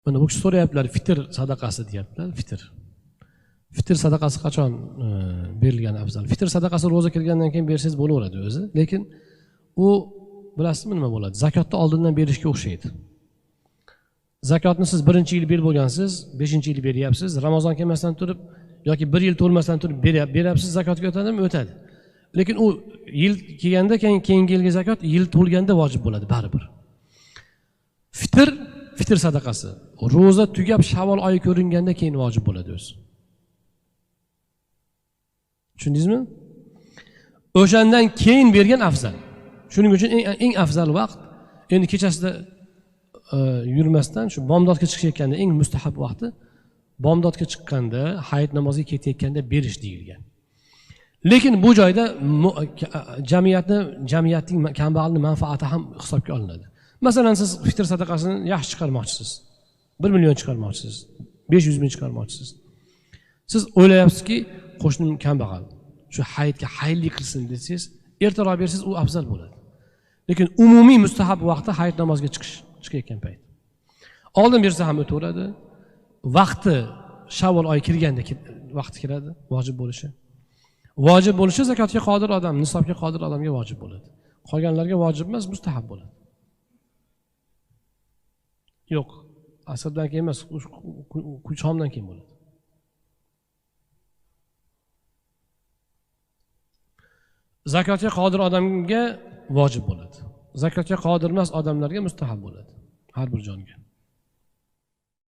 Mana bu kishi so'rayaptilar, fitr sadaqasi deyaptilar, fitr. Fitr sadaqasi qachon berilgani afzal? Fitr sadaqasi ro'za kirgandan keyin bersangiz bo'laveradi o'zi, lekin u bilasizmi nima bo'ladi? Zakotni oldindan berishga o'xshaydi. Zakotni siz 1-yil berib bo'lgansiz, 5-yil beryapsiz, Ramazon kelmasdan turib yoki 1 yil to'lmasdan turib beryapsiz, zakotga o'tadimi? O'tadi. Lekin u yil kelganda keyingi yilgi zakot yil to'lganda vojib bo'ladi baribir. Fitr sadaqasi ro'za tugab Shavvol oyi ko'ringanda keyin vojib bo'ladi o'zi. Tushundingizmi? O'shandan keyin bergan afzal. Shuning uchun eng afzal vaqt endi kechasida yurmasdan shu bomdodga chiqayotganda eng mustahab vaqti bomdodga chiqqanda, hayit namoziga ketayotganda berish deyilgan. Lekin bu joyda jamiyatning kambag'alning manfaati ham hisobga olinadi. Masalan, siz fitr sadaqasini yaxshi chiqarmoqchisiz. 1 million chiqarmoqchisiz. 500 ming chiqarmoqchisiz. Siz o'ylayapsizki, qo'shnim kambag'al. Shu hayitga xayrli qilsin desangiz, ertaroq bersangiz u afzal bo'ladi. Lekin umumiy mustahab vaqti hayit namoziga chiqayotgan payt. Oldin bersa ham o'taveradi. Vaqti Shavvol oyi kirganda vaqti kiradi, vojib bo'lishi. Vojib bo'lishi zakotga qodir odam, nisobga qodir odamga vojib bo'ladi. Qolganlarga vojib emas, mustahab bo'ladi. Yo'q, asrdan keyin emas, shomdan keyin bo'ladi. Zakotga qodir odamga vojib bo'ladi. Zakotga qodir emas odamlarga mustahab bo'ladi. Har bir jonga.